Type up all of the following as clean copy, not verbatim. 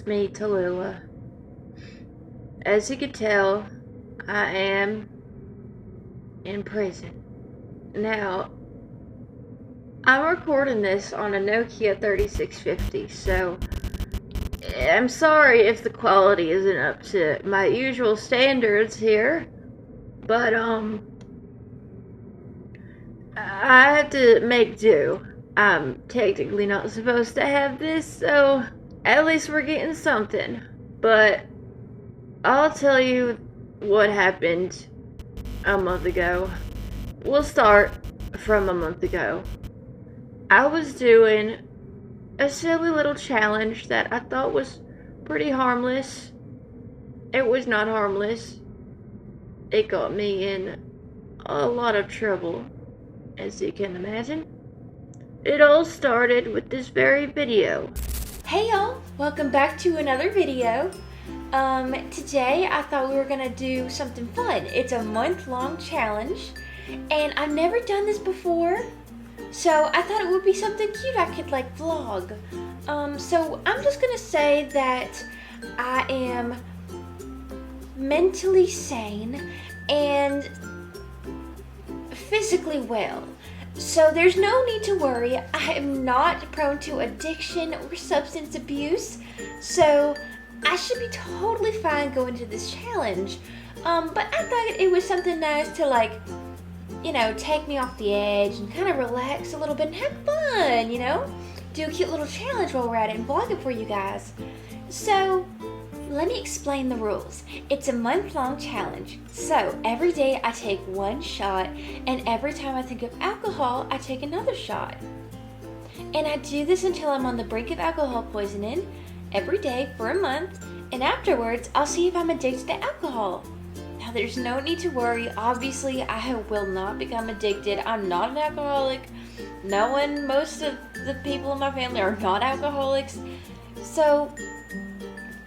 it's me, Tallulah. As you can tell, I am in prison. Now, I'm recording this on a Nokia 3650, so I'm sorry if the quality isn't up to my usual standards here, but I had to make do. I'm technically not supposed to have this, so at least we're getting something. But I'll tell you what happened a month ago. We'll start from a month ago. I was doing a silly little challenge that I thought was pretty harmless. It was not harmless. It got me in a lot of trouble, as you can imagine. It all started with this very video. Hey y'all, welcome back to another video. Today I thought we were gonna do something fun. It's a month-long challenge, and I've never done this before, so I thought it would be something cute I could like vlog. So I'm just gonna say that I am mentally sane and physically well. So there's no need to worry. I am not prone to addiction or substance abuse, so I should be totally fine going to this challenge. But I thought it was something nice to take me off the edge and kind of relax a little bit and have fun, do a cute little challenge while we're at it and vlog it for you guys. So let me explain the rules. It's a month-long challenge. So every day I take one shot, and every time I think of alcohol, I take another shot. And I do this until I'm on the brink of alcohol poisoning every day for a month, and afterwards I'll see if I'm addicted to alcohol. Now there's no need to worry. Obviously I will not become addicted. I'm not an alcoholic. Most of the people in my family are not alcoholics. So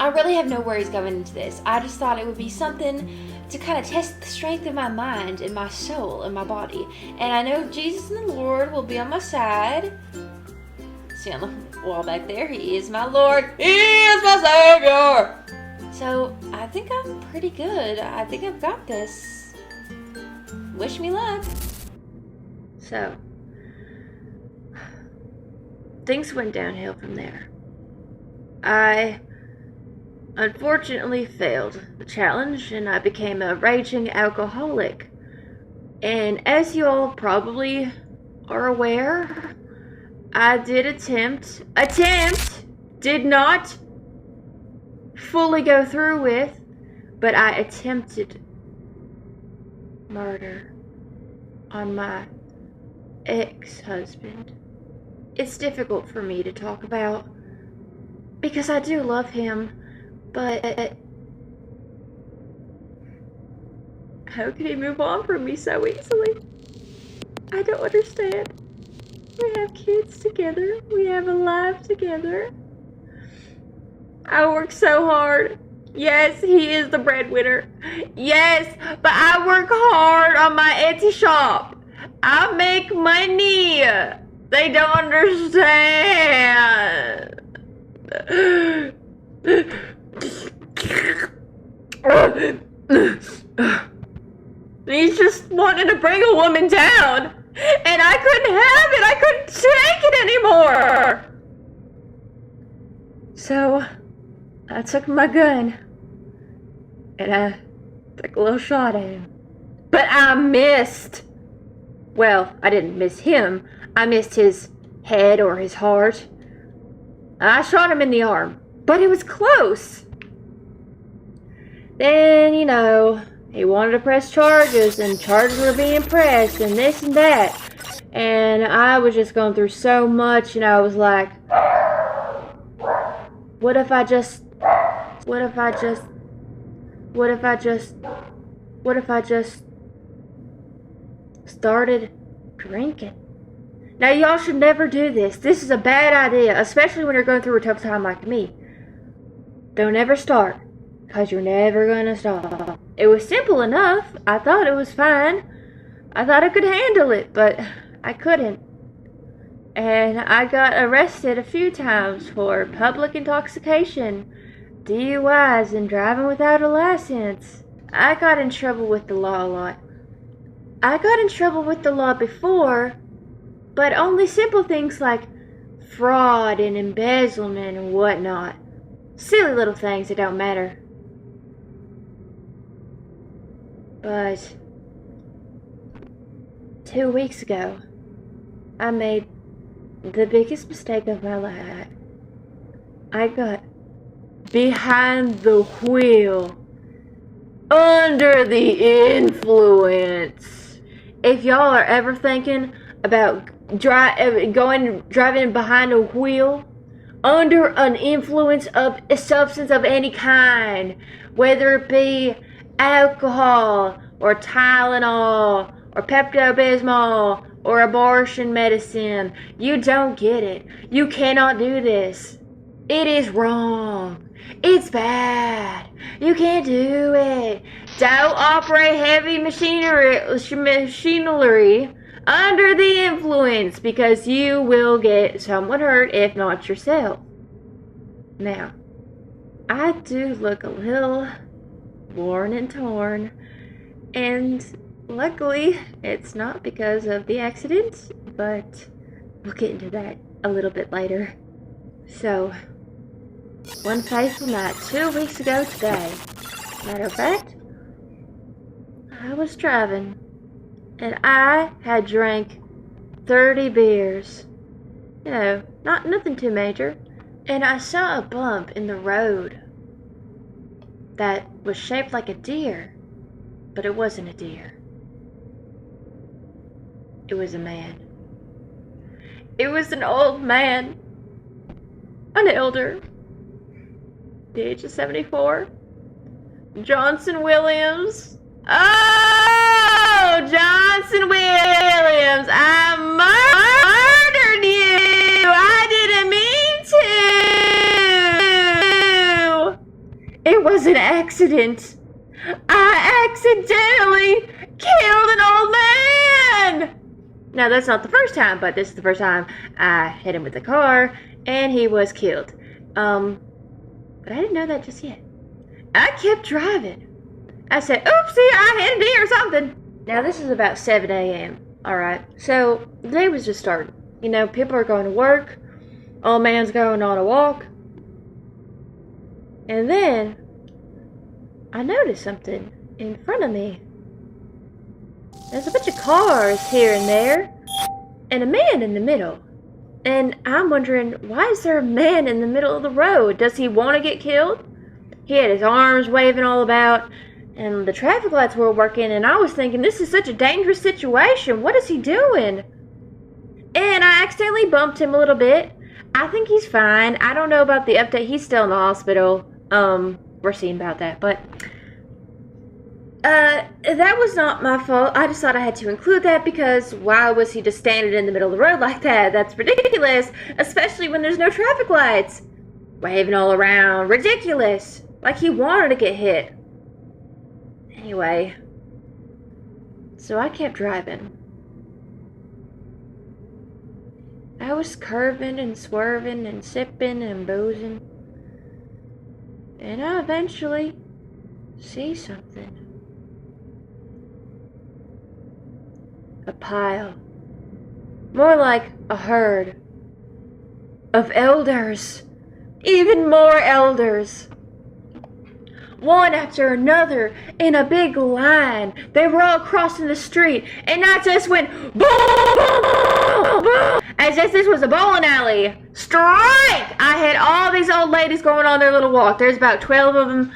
I really have no worries going into this. I just thought it would be something to kind of test the strength of my mind and my soul and my body. And I know Jesus and the Lord will be on my side. See on the wall back there, He is my Lord. He is my Savior. So I think I'm pretty good. I think I've got this. Wish me luck. So, things went downhill from there. I unfortunately failed the challenge, and I became a raging alcoholic. And as you all probably are aware, I did did not fully go through with, but I attempted murder on my ex-husband. It's difficult for me to talk about because I do love him. But how could he move on from me so easily? I don't understand. We have kids together. We have a life together. I work so hard. Yes, he is the breadwinner. Yes, but I work hard on my Etsy shop. I make money. They don't understand. He's just wanting to bring a woman down, and I couldn't have it. I couldn't take it anymore. So I took my gun and I took a little shot at him, but I missed. Well, I didn't miss him. I missed his head or his heart. I shot him in the arm, but it was close. Then, he wanted to press charges, and charges were being pressed, and this and that. And I was just going through so much, and I was like, what if I just started drinking? Now, y'all should never do this. This is a bad idea, especially when you're going through a tough time like me. Don't ever start, because you're never going to stop. It was simple enough. I thought it was fine. I thought I could handle it, but I couldn't. And I got arrested a few times for public intoxication, DUIs and driving without a license. I got in trouble with the law a lot. I got in trouble with the law before, but only simple things like fraud and embezzlement and whatnot. Silly little things that don't matter. But 2 weeks ago, I made the biggest mistake of my life. I got behind the wheel, under the influence. If y'all are ever thinking about driving behind a wheel under an influence of a substance of any kind, whether it be alcohol or Tylenol or Pepto-Bismol or abortion medicine, you don't get it. You cannot do this. It is wrong. It's bad. You can't do it. Don't operate heavy machinery under the influence, because you will get someone hurt, if not yourself. Now, I do look a little worn and torn, and luckily it's not because of the accident, but we'll get into that a little bit later. So, one fateful night 2 weeks ago today, matter of fact, I was driving and I had drank 30 beers. You know, nothing too major. And I saw a bump in the road that was shaped like a deer, but it wasn't a deer. It was a man. It was an old man. An elder. The age of 74. Johnson Williams. Oh, Johnson Williams, I murdered you. I didn't mean to. It was an accident. I accidentally killed an old man. Now, that's not the first time, but this is the first time I hit him with a car and he was killed. But I didn't know that just yet. I kept driving. I said, oopsie, I hit a deer or something. Now, this is about 7 a.m., alright? So, the day was just starting. You know, people are going to work. Old man's going on a walk. And then, I noticed something in front of me. There's a bunch of cars here and there, and a man in the middle. And I'm wondering, why is there a man in the middle of the road? Does he want to get killed? He had his arms waving all about, and the traffic lights were working, and I was thinking, this is such a dangerous situation. What is he doing? And I accidentally bumped him a little bit. I think he's fine. I don't know about the update. He's still in the hospital. We're seeing about that, but that was not my fault. I just thought I had to include that because why was he just standing in the middle of the road like that? That's ridiculous, especially when there's no traffic lights. Waving all around. Ridiculous. Like he wanted to get hit. Anyway, so I kept driving. I was curving and swerving and sipping and boozing. And I eventually see something. A pile. More like a herd. Of elders. Even more elders. One after another in a big line. They were all crossing the street, and I just went boom, boom, boom, as if this was a bowling alley. Strike! I had all these old ladies going on their little walk. There's about 12 of them,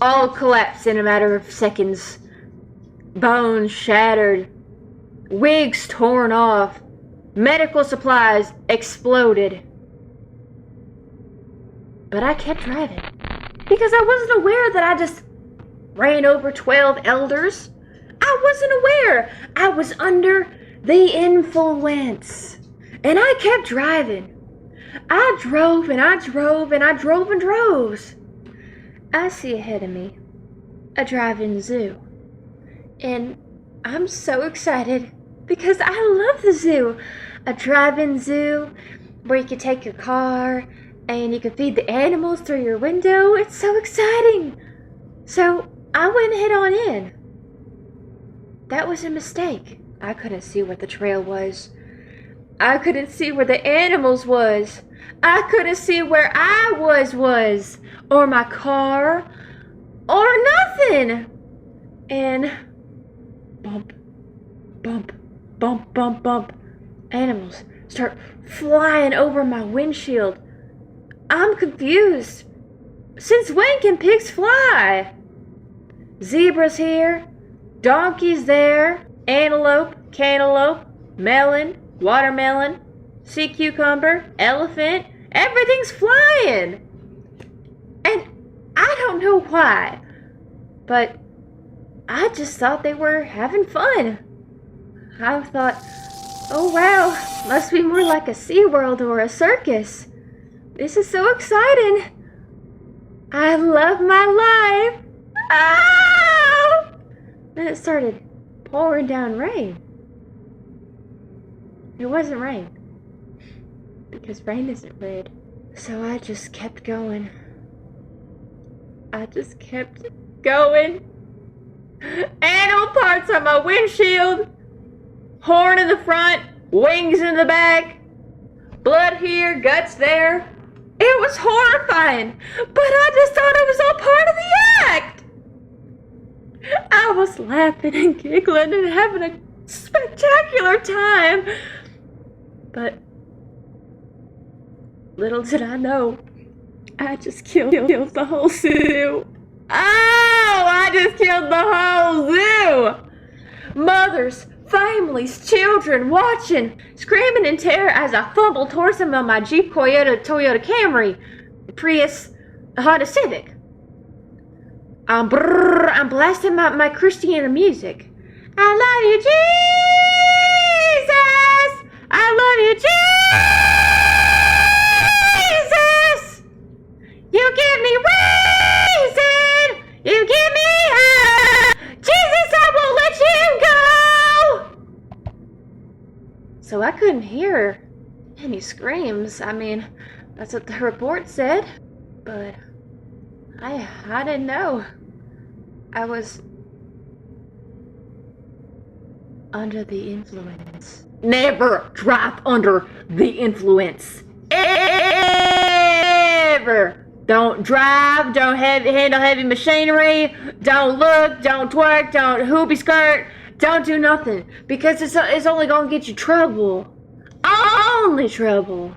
all collapsed in a matter of seconds. Bones shattered, wigs torn off, medical supplies exploded. But I kept driving. Because I wasn't aware that I just ran over 12 elders. I wasn't aware. I was under the influence. And I kept driving. I drove and I drove and I drove and drove. I see ahead of me a drive-in zoo. And I'm so excited because I love the zoo. A drive-in zoo where you can take your car and you can feed the animals through your window. It's so exciting. So I went head on in. That was a mistake. I couldn't see what the trail was. I couldn't see where the animals was. I couldn't see where I was, or my car, or nothing. And bump, bump, bump, bump, bump. Animals start flying over my windshield. I'm confused. Since when can pigs fly? Zebras here, donkeys there, antelope, cantaloupe, melon, watermelon, sea cucumber, elephant, everything's flying. And I don't know why, but I just thought they were having fun. I thought, oh wow, must be more like a SeaWorld or a circus. This is so exciting. I love my life. Oh! Then it started pouring down rain. It wasn't rain, because rain isn't red. So I just kept going. I just kept going. Animal parts on my windshield, horn in the front, wings in the back, blood here, guts there. It was horrifying, but I just thought it was all part of the act. I was laughing and giggling and having a spectacular time. But little did I know, I just killed the whole zoo. Oh, I just killed the whole zoo. Mothers, families, children watching, screaming in terror as I fumbled towards them on my Jeep Toyota Camry, Prius, Honda Civic. I'm blasting my Christiana music. I love you, Jesus! I love you, Jesus! You give me reason! You give me hope! Jesus, I won't let you go! So I couldn't hear any screams. I mean, that's what the report said. But I didn't know. I was under the influence. Never drive under the influence. Ever. Don't drive, don't handle heavy machinery, don't look, don't twerk, don't hoopy skirt, don't do nothing. Because it's only gonna get you trouble. Only trouble.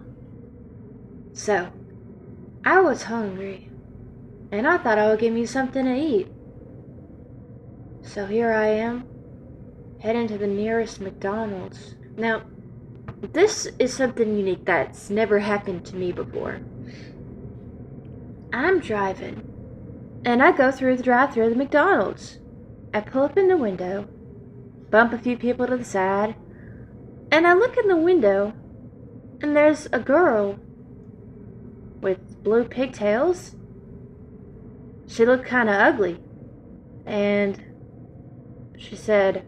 So, I was hungry, and I thought I would give me something to eat. So here I am, heading to the nearest McDonald's. Now, this is something unique that's never happened to me before. I'm driving, and I go through the drive-thru of the McDonald's. I pull up in the window, bump a few people to the side, and I look in the window, and there's a girl with blue pigtails. She looked kind of ugly, and she said,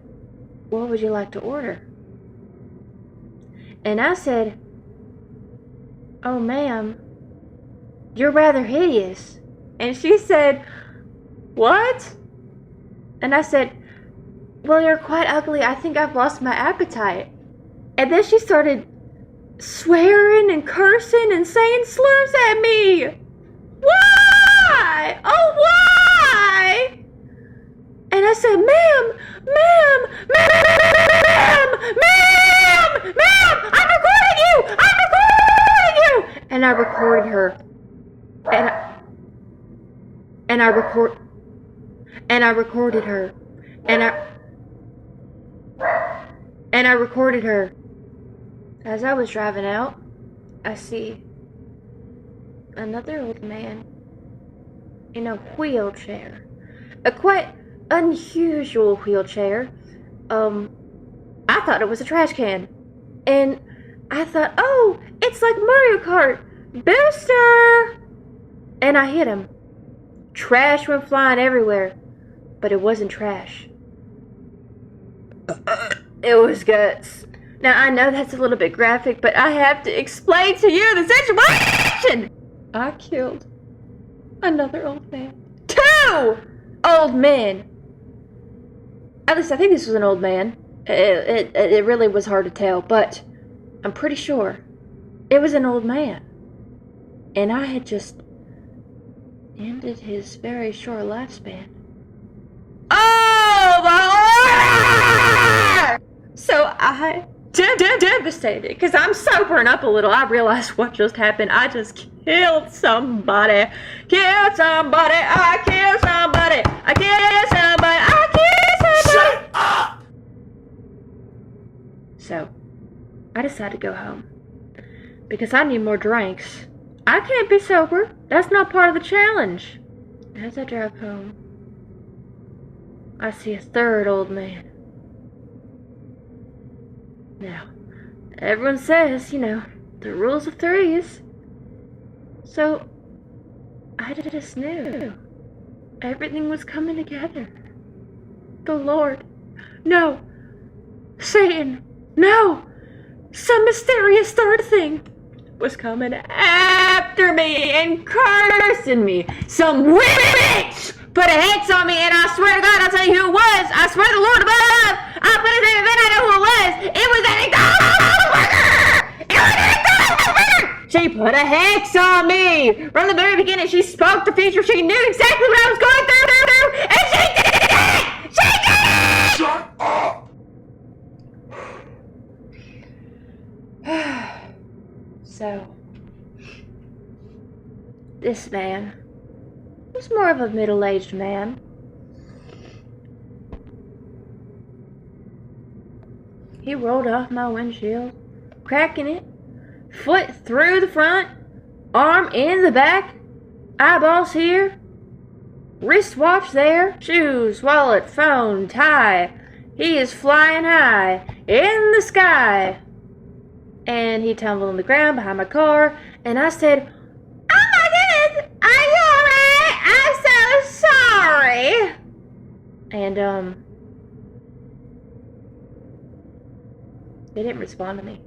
"What would you like to order?" And I said, "Oh, ma'am, you're rather hideous." And she said, "What?" And I said, "Well, you're quite ugly. I think I've lost my appetite." And then she started swearing and cursing and saying slurs at me. Why? Oh, why? And I said, "Ma'am, I'm recording you! And I recorded her. And I recorded her. And I recorded her. As I was driving out, I see another old man in a wheelchair. A quite unusual wheelchair. I thought it was a trash can. And I thought, oh, it's like Mario Kart. Booster! And I hit him. Trash went flying everywhere. But it wasn't trash. It was guts. Now, I know that's a little bit graphic, but I have to explain to you the situation! I killed another old man. 2 old men! At least I think this was an old man. It really was hard to tell, but I'm pretty sure it was an old man. And I had just ended his very short lifespan. Oh my Lord! So I devastated because I'm sobering up a little. I realized what just happened. I just killed somebody. Killed somebody. I killed somebody. I killed somebody. I killed somebody. Shut up! So I decided to go home because I need more drinks. I can't be sober. That's not part of the challenge. As I drive home, I see a third old man. Now, everyone says, the rules of threes. So, I just knew. Everything was coming together. The Lord. No. Satan. No. Some mysterious third thing was coming after me and cursing me. Some witch put a hex on me, and I swear to God, I'll tell you who it was. I swear to the Lord above. I put his name, and then I know who it was. It was that McDonald's. She put a hex on me. From the very beginning, she spoke the future. She knew exactly what I was going through, and she did it! She did it! Shut up! So, this man was more of a middle-aged man. He rolled off my windshield, cracking it, foot through the front, arm in the back, eyeballs here, wristwatch there, shoes, wallet, phone, tie. He is flying high in the sky. And he tumbled on the ground behind my car, and I said, "Oh my goodness, are you alright? I'm so sorry." And, he didn't respond to me.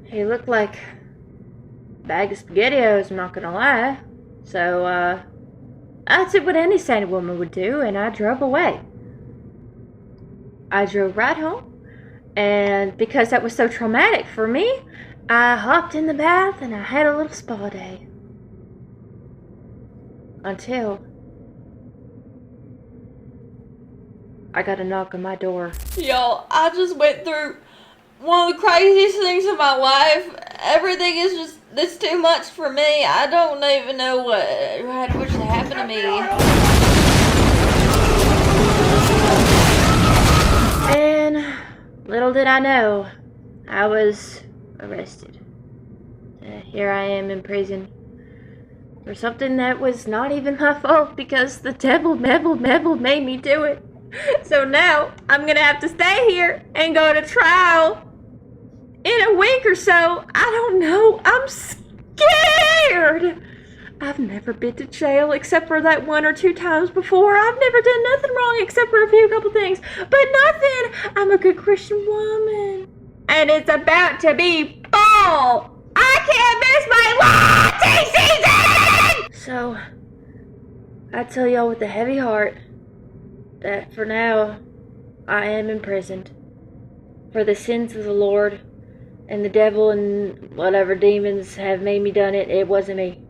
He looked like a bag of SpaghettiOs, I'm not gonna lie. So, I did what any sane woman would do, and I drove away. I drove right home. And because that was so traumatic for me, I hopped in the bath and I had a little spa day. Until I got a knock on my door. Y'all, I just went through one of the craziest things of my life. Everything is just, it's too much for me. I don't even know what just happened to me. And little did I know, I was arrested. Here I am in prison for something that was not even my fault because the devil made me do it. So now I'm gonna have to stay here and go to trial in a week or so. I don't know. I'm scared. I've never been to jail except for that 1 or 2 times before. I've never done nothing wrong except for a couple things. But nothing. I'm a good Christian woman. And it's about to be fall. I can't miss my latte season! So, I tell y'all with a heavy heart that for now, I am imprisoned for the sins of the Lord, and the devil and whatever demons have made me done it. It wasn't me.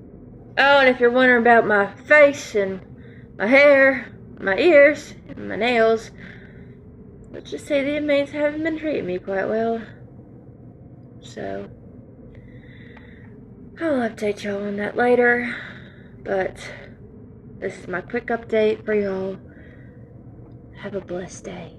Oh, and if you're wondering about my face and my hair, my ears, and my nails, let's just say the inmates haven't been treating me quite well. So, I'll update y'all on that later, but this is my quick update for y'all. Have a blessed day.